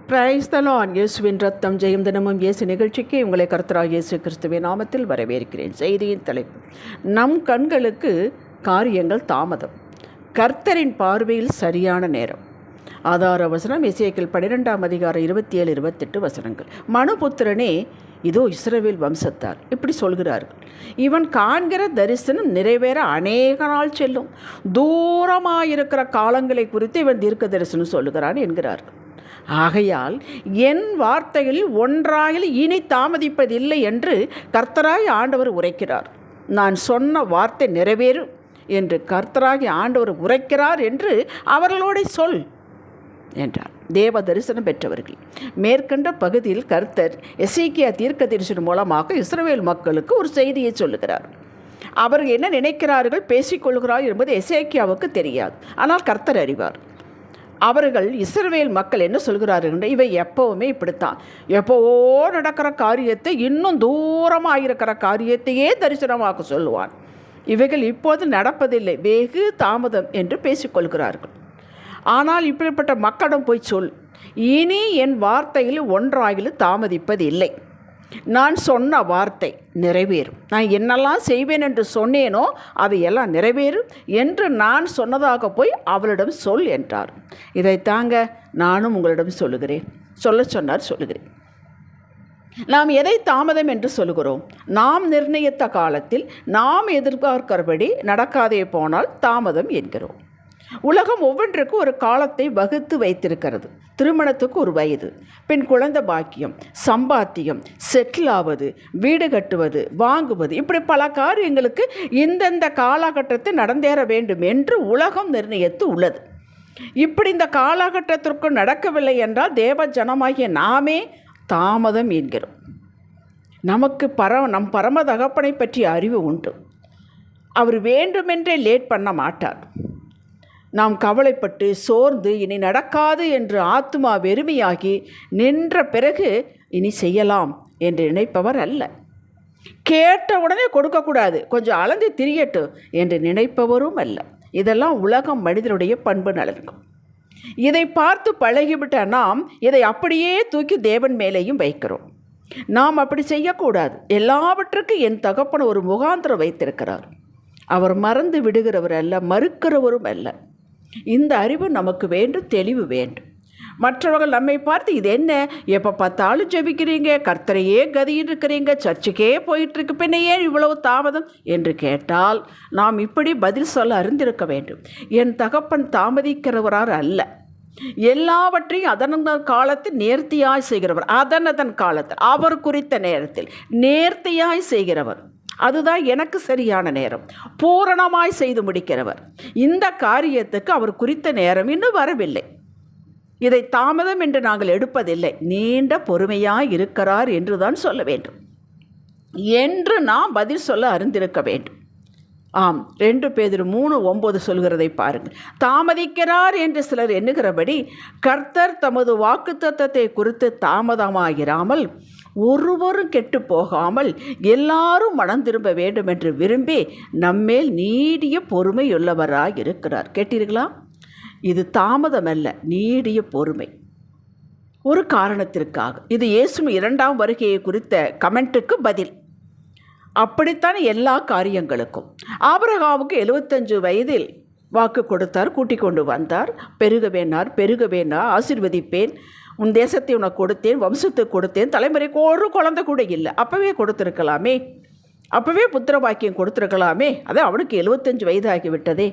Praise the Lord. இயேசுவின் ரத்தம் ஜெயம் தினமும் இயேசு நிகழ்ச்சிக்கு உங்களை கர்த்தராகிய இயேசு கிறிஸ்துவின் நாமத்தில் வரவேற்கிறேன். செய்தியின் தலைப்பு: நம் கண்களுக்கு காரியங்கள் தாமதம், கர்த்தரின் பார்வையில் சரியான நேரம். ஆதார வசனம் எசேக்கியேல் 12ஆம் அதிகாரம் 27-28 வசனங்கள். மனுபுத்திரனே, இதோ இஸ்ரவேல் வம்சத்தார் இப்படி சொல்கிறார்கள், இவன் காண்கிற தரிசனம் நிறைவேற அநேக நாள் செல்லும், தூரமாயிருக்கிற காலங்களை குறித்து இவன் தீர்க்க தரிசனம் சொல்லுகிறான் என்கிறார்கள். ஆகையால் என் வார்த்தைகளில் ஒன்றாயில் இனி தாமதிப்பதில்லை என்று கர்த்தராகிய ஆண்டவர் உரைக்கிறார். நான் சொன்ன வார்த்தை நிறைவேறும் என்று கர்த்தராகிய ஆண்டவர் உரைக்கிறார் என்று அவர்களோட சொல் என்றார். தேவ தரிசனம் பெற்றவர்கள். மேற்கண்ட பகுதியில் கர்த்தர் எசேக்கியா தீர்க்க தரிசனம் மூலமாக இஸ்ரவேல் மக்களுக்கு ஒரு செய்தியை சொல்லுகிறார். அவர்கள் என்ன நினைக்கிறார்கள், பேசிக்கொள்கிறார்கள் என்பது எசேக்கியாவுக்கு தெரியாது. ஆனால் கர்த்தர் அறிவார். அவர்கள் இஸ்ரவேல் மக்கள் என்ன சொல்கிறார்கள், இவை எப்போவுமே இப்படித்தான், எப்போவோ நடக்கிற காரியத்தை இன்னும் தூரமாக இருக்கிற காரியத்தையே தரிசனமாக சொல்லுவான். இவைகள் இப்போது நடப்பதில்லை, வெகு தாமதம் என்று பேசிக்கொள்கிறார்கள். ஆனால் இப்படிப்பட்ட மக்களிடம் போய் சொல், இனி என் வார்த்தையில் ஒன்றாகிலும் தாமதிப்பதில்லை. நான் சொன்ன வார்த்தை நிறைவேறும். நான் என்னெல்லாம் செய்வேன் என்று சொன்னேனோ அவையெல்லாம் நிறைவேறும் என்று நான் சொன்னதாக போய் அவளிடம் சொல் என்றார். இதைத்தாங்க நானும் உங்களிடம் சொல்லுகிறேன், சொல்லுகிறேன். நாம் எதை தாமதம் என்று சொல்லுகிறோம்? நாம் நிர்ணயித்த காலத்தில் நாம் எதிர்பார்க்கிறபடி நடக்காதே போனால் தாமதம் என்கிறோம். உலகம் ஒவ்வொன்றுக்கும் ஒரு காலத்தை வகுத்து வைத்திருக்கிறது. திருமணத்துக்கு ஒரு வயது, பின் குழந்தை பாக்கியம், சம்பாத்தியம், செட்டில் ஆவது, வீடு கட்டுவது, வாங்குவது, இப்படி பல காரியங்களுக்கு இந்தந்த காலகட்டத்தை நடந்தேற வேண்டும் என்று உலகம் நிர்ணயித்து உள்ளது. இப்படி இந்த காலகட்டத்திற்கு நடக்கவில்லை என்றால் தேவ ஜனமாகிய நாமே தாமதம் என்கிறோம். நமக்கு நம் பரம தகப்பனை பற்றிய அறிவு உண்டு. அவர் வேண்டுமென்றே லேட் பண்ண மாட்டார். நாம் கவலைப்பட்டு சோர்ந்து இனி நடக்காது என்று ஆத்துமா வெறுமையாகி நின்ற பிறகு இனி செய்யலாம் என்று நினைப்பவர் அல்ல. கேட்ட உடனே கொடுக்கக்கூடாது, கொஞ்சம் அளந்து திரியட்டும் என்று நினைப்பவரும் அல்ல. இதெல்லாம் உலகம் மனிதனுடைய பண்பு நலன்கள். இதை பார்த்து பழகிவிட்ட நாம் இதை அப்படியே தூக்கி தேவன் மேலேயும் வைக்கிறோம். நாம் அப்படி செய்யக்கூடாது. எல்லாவற்றுக்கும் என் தகப்பன் ஒரு முகாந்திரம் வைத்திருக்கிறார். அவர் மறந்து விடுகிறவர் அல்ல, மறுக்கிறவரும் அல்ல. இந்த அறிவு நமக்கு வேண்டும், தெளிவு வேண்டும். மற்றவர்கள் நம்மை பார்த்து, இது என்ன, எப்போ பார்த்தாலும் ஜெபிக்கிறீங்க, கர்த்தரையே கதின்னு இருக்கிறீங்க, சர்ச்சுக்கே போயிட்டுருக்கு, பின்ன ஏன் இவ்வளவு தாமதம் என்று கேட்டால் நாம் இப்படி பதில் சொல்ல அறிந்திருக்க வேண்டும். என் தகப்பன் தாமதிக்கிறவரார் அல்ல. எல்லாவற்றையும் அதன் காலத்தில் நேர்த்தியாய் செய்கிறவர். அதன் காலத்தில் அவர் குறித்த நேரத்தில் நேர்த்தியாய் செய்கிறவர். அதுதான் எனக்கு சரியான நேரம். பூரணமாய் செய்து முடிக்கிறவர். இந்த காரியத்துக்கு அவர் குறித்த நேரம் இன்னும் வரவில்லை. இதை தாமதம் என்று நாங்கள் எடுப்பதில்லை. நீண்ட பொறுமையாய் இருக்கிறார் என்று தான் சொல்ல வேண்டும் என்று நாம் பதில் சொல்ல அறிந்திருக்க வேண்டும். ஆம், 2 பேதுரு 3:9 சொல்கிறதை பாருங்கள். தாமதிக்கிறார் என்று சிலர் எண்ணுகிறபடி கர்த்தர் தமது வாக்குத்தத்தத்தை குறித்து தாமதமாகிறாமல் ஒருவரும் கெட்டு போகாமல் எல்லாரும் மனம் திரும்ப வேண்டும் என்று விரும்பி நம்மேல் நீடிய பொறுமையுள்ளவராக இருக்கிறார். கேட்டீர்களா? இது தாமதம் அல்ல, நீடிய பொறுமை. ஒரு காரணத்திற்காக. இது இயேசு 2ஆம் வருகையை குறித்த கமெண்ட்டுக்கு பதில். அப்படித்தான் எல்லா காரியங்களுக்கும். ஆபிரகாமுக்கு 75 வயதில் வாக்கு கொடுத்தார், கூட்டிக் கொண்டு வந்தார். பெருகவேனார், ஆசீர்வதிப்பேன், உன் தேசத்தை உனக்கு கொடுத்தேன், வம்சத்துக்கு கொடுத்தேன், தலைமுறைக்கு ஒரு குழந்தை கூட இல்லை. அப்போவே கொடுத்துருக்கலாமே, அப்போவே புத்திர பாக்கியம் கொடுத்துருக்கலாமே. அது அவனுக்கு 75 வயதாகிவிட்டதே.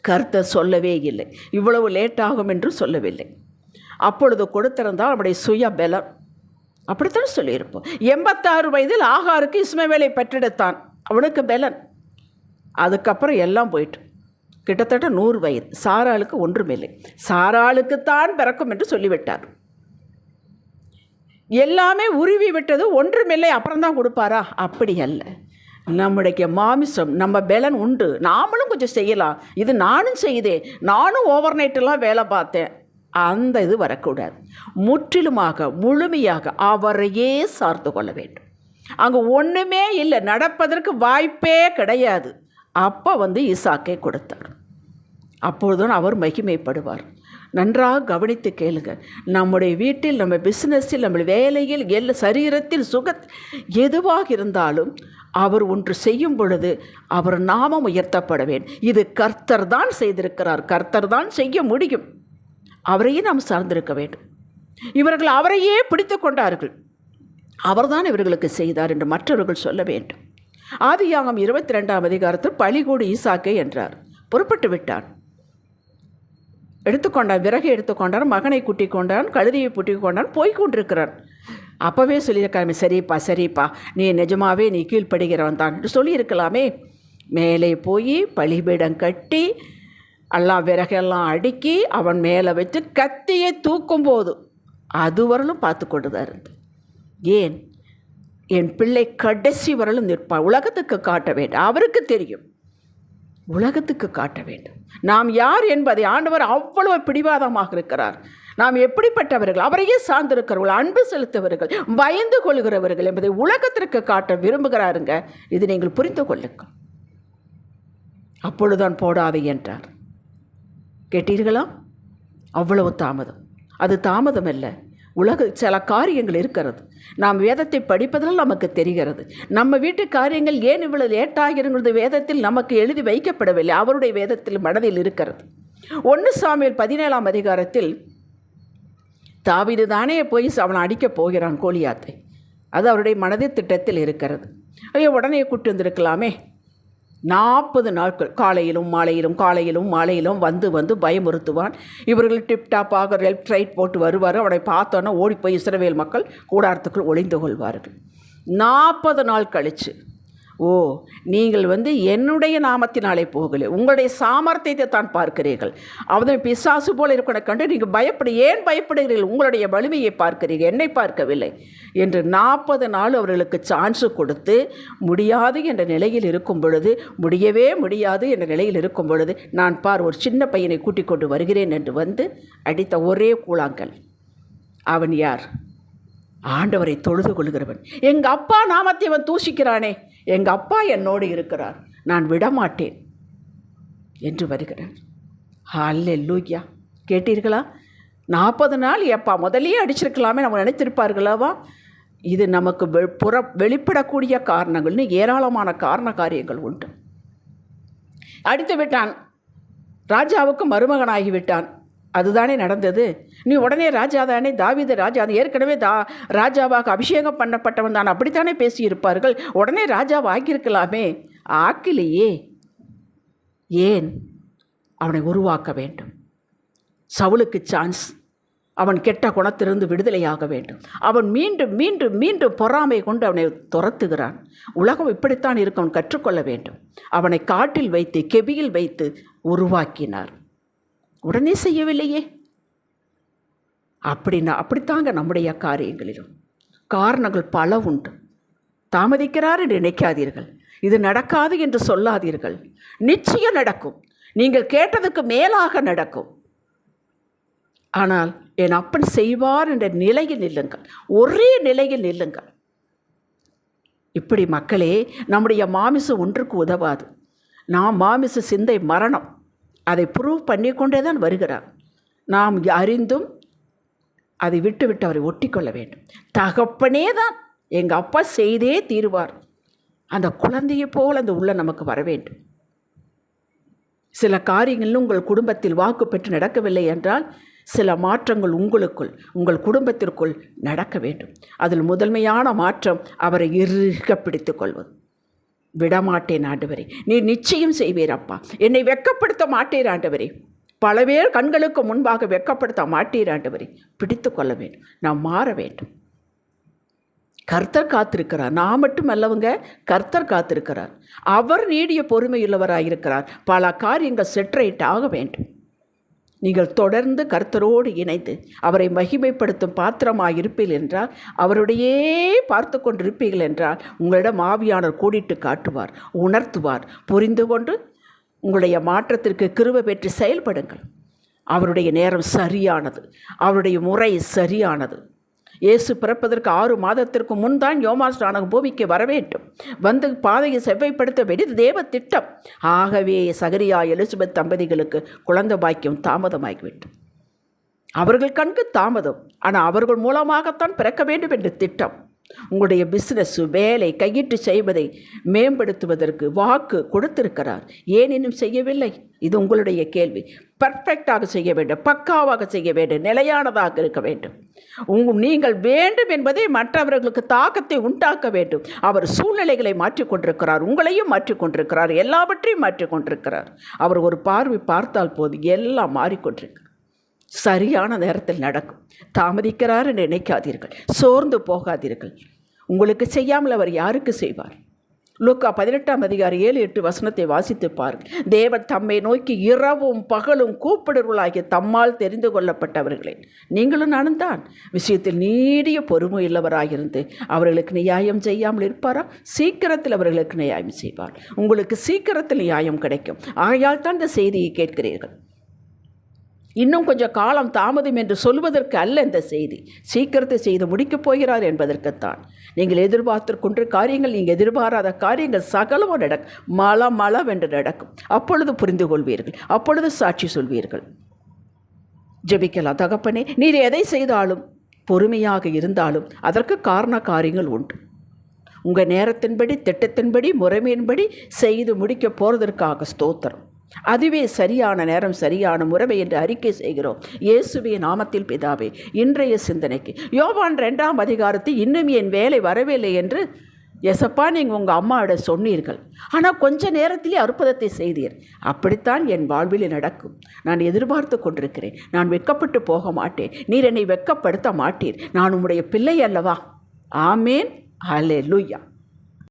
கர்த்தர் சொல்லவே இல்லை, இவ்வளவு லேட்டாகும் என்று சொல்லவில்லை. அப்பொழுது கொடுத்திருந்தால் அவனுடைய சுய பலம். அப்படித்தான் சொல்லியிருப்போம். 86 வயதில் ஆகாருக்கு இஸ்மவேலை பெற்றெடுத்தான், அவனுக்கு பலன். அதுக்கப்புறம் எல்லாம் போயிட்டு கிட்டத்தட்ட 100 வயது. சாராளுக்கு ஒன்றுமில்லை, சாராளுக்குத்தான் பிறக்கும் என்று சொல்லிவிட்டார். எல்லாமே உருவி விட்டது, ஒன்றுமில்லை, அப்புறம்தான் கொடுப்பாரா? அப்படி அல்ல. நம்முடைய மாமிசம், நம்ம பலன் உண்டு, நாமளும் கொஞ்சம் செய்யலாம். இது நானும் செய்தேன், நானும் ஓவர் நைட்டெல்லாம் வேலை பார்த்தேன், அந்த இது வரக்கூடாது. முற்றிலுமாக முழுமையாக அவரையே சார்ந்து கொள்ள வேண்டும். அங்கே ஒன்றுமே இல்லை, நடப்பதற்கு வாய்ப்பே கிடையாது. அப்போ ஈசாக்கை கொடுத்தார். அப்பொழுதுதான் அவர் மகிமைப்படுவார். நன்றாக கவனித்து கேளுங்க. நம்முடைய வீட்டில், நம்ம பிஸ்னஸில், நம்ம வேலையில், சரீரத்தில், எதுவாக இருந்தாலும் அவர் ஒன்று செய்யும் பொழுது அவர் நாமம் உயர்த்தப்பட வேண்டும். இது கர்த்தர் தான் செய்திருக்கிறார், கர்த்தர் தான் செய்ய முடியும். அவரையே நாம் சார்ந்திருக்க வேண்டும். இவர்கள் அவரையே பிடித்து கொண்டார்கள், அவர்தான் இவர்களுக்கு செய்தார் என்று மற்றவர்கள் சொல்ல வேண்டும். ஆதியாகமம் 22ஆம் அதிகாரத்தில் பலிகூடு ஈசாக்கை என்றார். புறப்பட்டு விட்டான், எடுத்துக்கொண்டான், விறகு எடுத்துக்கொண்டான், மகனை கூட்டி கொண்டான், கழுதையை பூட்டி கொண்டான், போய்கொண்டிருக்கிறான். அப்போவே சொல்லியிருக்காமே, சரிப்பா நீ நிஜமாவே நீ கீழ்ப்படுகிறவன் தான் என்று சொல்லியிருக்கலாமே. மேலே போய் பலிபீடம் கட்டி எல்லாம் விறகெல்லாம் அடுக்கி அவன் மேலே வச்சு கத்தியை தூக்கும்போது அதுவரையிலும் பார்த்து கொண்டு தான் இருந்தது. ஏன்? என் பிள்ளை கடைசி வரலும் நிற்பான், உலகத்துக்கு காட்ட வேண்டும். அவருக்கு தெரியும், உலகத்துக்கு காட்ட வேண்டும் நாம் யார் என்பதை. ஆண்டவர் அவ்வளவு பிடிவாதமாக இருக்கிறார். நாம் எப்படிப்பட்டவர்கள், அவரையே சார்ந்திருக்கிறவர்கள், அன்பு செலுத்துவர்கள், பயந்து கொள்கிறவர்கள் என்பதை உலகத்திற்கு காட்ட விரும்புகிறாருங்க. இது நீங்கள் புரிந்து கொள்ளுங்கள். அப்பொழுதுதான் போடாது என்றார். கேட்டீர்களா? அவ்வளவு தாமதம். அது தாமதம் அல்ல, சில காரியங்கள் இருக்கிறது. நாம் வேதத்தை படிப்பதில் நமக்கு தெரிகிறது. நம்ம வீட்டு காரியங்கள் ஏன் இவ்வளவு லேட்டாகிறது வேதத்தில் நமக்கு எழுதி வைக்கப்படவில்லை, அவருடைய வேதத்தில் மனதில் இருக்கிறது. 1 சாமுவேல் 17ஆம் அதிகாரத்தில் தாவீது தானே போய் அவனை அடிக்கப் போகிறான், கோலியாத்தை. அது அவருடைய மனதில் திட்டத்தில் இருக்கிறது. ஐயோ, உடனே கூட்டு வந்திருக்கலாமே. 40 நாட்கள் காலையிலும் மாலையிலும் வந்து பயமுறுத்துவான். இவர்கள் டிப்டாப்பாக லெஃப்ட் ரைட் போட்டு வருவார். அவனை பார்த்தோன்னா ஓடிப்போய் இஸ்ரவேல் மக்கள் கூடாரத்துக்குள் ஒளிந்து கொள்வார்கள். 40 நாள் கழித்து, ஓ, நீங்கள் என்னுடைய நாமத்தினாலே போகலை, உங்களுடைய சாமர்த்தியத்தை தான் பார்க்கிறீர்கள், அவன் பிசாசு போல இருக்கிற கண்டு நீங்கள் ஏன் பயப்படுகிறீர்கள்? உங்களுடைய வலிமையை பார்க்கிறீர்கள், என்னை பார்க்கவில்லை என்று 40 நாள் அவர்களுக்கு சான்ஸு கொடுத்து முடியாது என்ற நிலையில் இருக்கும் பொழுது, முடியவே முடியாது என்ற நிலையில் இருக்கும் பொழுது, நான் ஒரு சின்ன பையனை கூட்டிக் கொண்டு வருகிறேன் என்று அடித்த ஒரே கூழாங்கல். அவன் யார்? ஆண்டவரை தொழுது கொள்கிறவன். எங்கள் அப்பா நாமத்தை அவன் தூஷிக்கிறானே, எங்கள் அப்பா என்னோடு இருக்கிறார், நான் விடமாட்டேன் என்று வருகிறார். ஹல்லேலூயா! கேட்டீர்களா? 40 நாள் எப்பா முதலே அடிச்சிருக்கலாமே நம்ம நினைத்திருப்பார்களாவா? இது நமக்கு வெளிப்படக்கூடிய காரணங்கள்னு ஏராளமான காரியங்கள் உண்டு. அடித்து விட்டான், ராஜாவுக்கு மருமகனாகிவிட்டான். அதுதானே நடந்தது. நீ உடனே ராஜா தானே, தாவீது ராஜா, அது ஏற்கனவே ராஜாவாக அபிஷேகம் பண்ணப்பட்டவன் தான், அப்படித்தானே பேசியிருப்பார்கள். உடனே ராஜாவை ஆக்கியிருக்கலாமே, ஆக்கிலேயே. ஏன்? அவனை உருவாக்க வேண்டும். சவுலுக்கு சான்ஸ். அவன் கெட்ட குணத்திலிருந்து விடுதலையாக வேண்டும். அவன் மீண்டும் மீண்டும் மீண்டும் பொறாமை கொண்டு அவனை துரத்துகிறான். உலகம் இப்படித்தான் இருக்க அவன் கற்றுக்கொள்ள வேண்டும். அவனை காட்டில் வைத்து, கெபியில் வைத்து உருவாக்கினார். உடனே செய்யவில்லையே. அப்படித்தாங்க நம்முடைய காரியங்களிலும் காரணங்கள் பல உண்டு. தாமதிக்கிறார் என்று நினைக்காதீர்கள், இது நடக்காது என்று சொல்லாதீர்கள். நிச்சயம் நடக்கும், நீங்கள் கேட்டதுக்கு மேலாக நடக்கும். ஆனால் என் அப்பன் செய்வார் என்ற நிலையில் நில்லுங்கள், ஒரே நிலையில் நில்லுங்கள். இப்படி மக்களே, நம்முடைய மாமிசம் ஒன்றுக்கு உதவாது. மாமிச சிந்தை மரணம், அதை ப்ரூவ் பண்ணி கொண்டே தான் வருகிறார். நாம் அறிந்தும் அதை விட்டு அவரை ஒட்டி கொள்ள வேண்டும். தகப்பனே தான் எங்கள் அப்பா செய்தே தீருவார், அந்த குழந்தையை போல் அந்த உள்ள நமக்கு வர வேண்டும். சில காரியங்களும் உங்கள் குடும்பத்தில் வாக்கு பெற்று நடக்கவில்லை என்றால் சில மாற்றங்கள் உங்கள் குடும்பத்திற்குள் நடக்க வேண்டும். அதில் முதன்மையான மாற்றம் அவரை இறுக பிடித்து கொள்வது. விடமாட்டேன் ஆண்டவரே, நீர் நிச்சயம் செய்வீர் அப்பா, என்னை வெட்கப்படுத்த மாட்டீர் ஆண்டவரே, பல பேர் கண்களுக்கு முன்பாக வெட்கப்படுத்த மாட்டீர் ஆண்டவரே. பிடித்து கொள்ள வேண்டும், நாம் மாற வேண்டும். கர்த்தர் காத்திருக்கிறார். நான் மட்டும் அல்லவங்க, கர்த்தர் காத்திருக்கிறார். அவர் நீடிய பொறுமையுள்ளவராயிருக்கிறார். பல காரியங்கள் செட்ரைட் ஆக வேண்டும். நீங்கள் தொடர்ந்து கர்த்தரோடு இணைந்து அவரை மகிமைப்படுத்தும் பாத்திரமாக இருப்பீர்கள் என்றால், அவருடையே பார்த்து கொண்டிருப்பீர்கள் என்றால், உங்களிடம் ஆவியானவர் கூடிட்டு காட்டுவார், உணர்த்துவார். புரிந்து கொண்டு உங்களுடைய மாற்றத்திற்கு கிருபை பெற்று செயல்படுங்கள். அவருடைய நேரம் சரியானது, அவருடைய முறை சரியானது. இயேசு பிறப்பதற்கு 6 மாதத்திற்கு முன்தான் யோவான் ஸ்நானகன் பூமிக்கு வர வேண்டும், பாதையை செவ்வாய்ப்படுத்த வேண்டியது தேவ திட்டம். ஆகவே சகரியா எலிசபெத் தம்பதிகளுக்கு குழந்தை பாக்கியம் தாமதமாகிவிட்டது. அவர்கள் கண்கு தாமதம், ஆனால் அவர்கள் மூலமாகத்தான் பிறக்க வேண்டும் என்ற திட்டம். உங்களுடைய பிஸ்னஸ் வேலை கையிட்டு செய்வதை மேம்படுத்துவதற்கு வாக்கு கொடுத்திருக்கிறார். ஏன் இன்னும் செய்யவில்லை? இது உங்களுடைய கேள்வி. பர்ஃபெக்டாக செய்ய வேண்டும், பக்காவாக செய்ய வேண்டும், நிலையானதாக இருக்க வேண்டும். நீங்கள் வேண்டும் என்பதை மற்றவர்களுக்கு தாக்கத்தை உண்டாக்க வேண்டும். அவர் சூழ்நிலைகளை மாற்றிக்கொண்டிருக்கிறார், உங்களையும் மாற்றிக்கொண்டிருக்கிறார், எல்லாவற்றையும் மாற்றிக்கொண்டிருக்கிறார். அவர் ஒரு பார்வை பார்த்தால் போது எல்லாம் மாறிக்கொண்டிருக்கிறார். சரியான நேரத்தில் நடக்கும். தாமதிக்கிறார் என்று நினைக்காதீர்கள், சோர்ந்து போகாதீர்கள். உங்களுக்கு செய்யாமல் அவர் யாருக்கு செய்வார்? லூக்கா 18:7-8 வாசித்து பாருங்கள். தேவன் தம்மை நோக்கி இரவும் பகலும் கூப்பிடுவர்களாகிய தம்மால் தெரிந்து கொள்ளப்பட்டவர்களே, நீங்களும் நானும் தான் விஷயத்தில் நீடிய பொறுமை உள்ளவராயிருந்து அவர்களுக்கு நியாயம் செய்யாமல் இருப்பாரா? சீக்கிரத்தில் அவர்களுக்கு நியாயம் செய்வார். உங்களுக்கு சீக்கிரத்தில் நியாயம் கிடைக்கும். ஆகையால் தான் இந்த செய்தியை கேட்கிறீர்கள். இன்னும் கொஞ்சம் காலம் தாமதம் என்று சொல்வதற்கு அல்ல இந்த செய்தி. சீக்கிரத்தை செய்து முடிக்கப் போகிறார் என்பதற்குத்தான். நீங்கள் எதிர்பார்த்து கொண்ட காரியங்கள், நீங்கள் எதிர்பாராத காரியங்கள் சகலமும் நடக்கும். மளவென்று நடக்கும். அப்பொழுது புரிந்து கொள்வீர்கள், அப்பொழுது சாட்சி சொல்வீர்கள். ஜெபிக்கலாம். தகப்பனே, நீர் எதை செய்தாலும் பொறுமையாக இருந்தாலும் அதற்கு காரண காரியங்கள் உண்டு. உங்கள் நேரத்தின்படி, திட்டத்தின்படி, முறைமையின்படி செய்து முடிக்க போகிறதற்காக ஸ்தோத்திரம். அதுவே சரியான நேரம், சரியான முறை என்று அறிக்கை செய்கிறோம். இயேசுவின் நாமத்தில் பிதாவே. இன்றைய சிந்தனைக்கு யோவான் 2 இன்னும் என் வேலை வரவில்லை என்று எசப்பா நீங்கள் உங்கள் அம்மாவிட சொன்னீர்கள், ஆனால் கொஞ்ச நேரத்திலே அற்புதத்தை செய்தீர். அப்படித்தான் என் வாழ்வில் நடக்கும். நான் எதிர்பார்த்து கொண்டிருக்கிறேன். நான் வெட்கப்பட்டு போக மாட்டேன். நீர் என்னை வெட்கப்படுத்த மாட்டீர். நான் உம்முடைய பிள்ளை அல்லவா? ஆமேன். ஹல்லேலூயா.